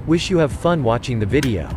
Wish you have fun watching the video.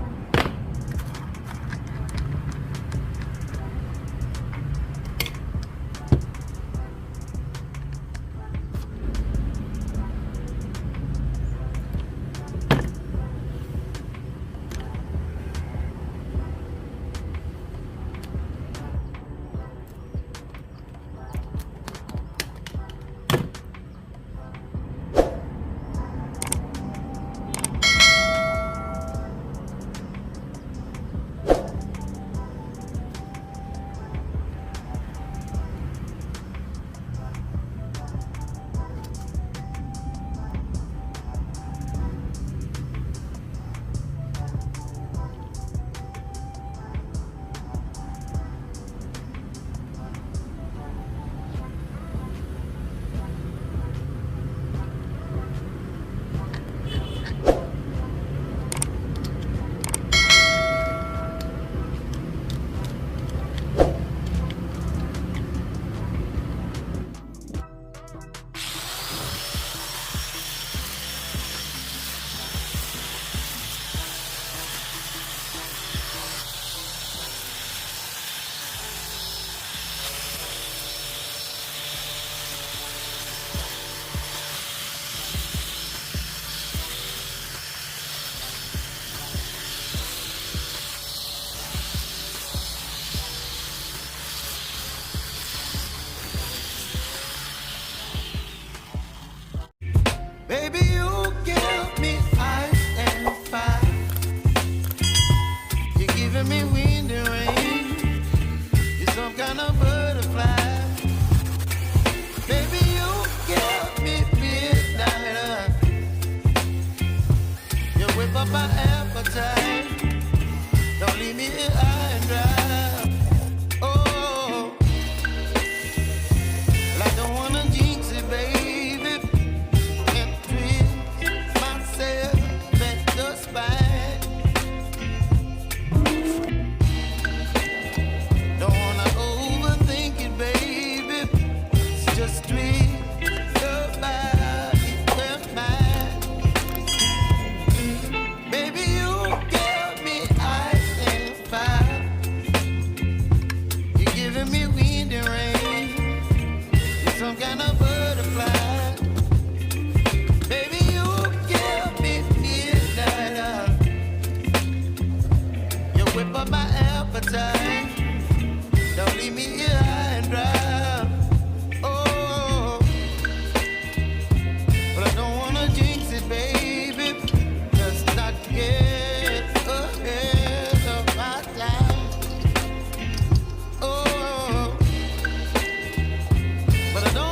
Baby, you give me ice and fire. You're giving me wind and rain. You're some kind of butterfly. Baby, you give me midnight. You whip up my appetite. Don't leave me here high and dry. Oh, well, I don't wanna jinx it, baby. Don't leave me here high and dry. Oh, but I don't wanna jinx it, baby. Just not get ahead of my time. Oh, but I don't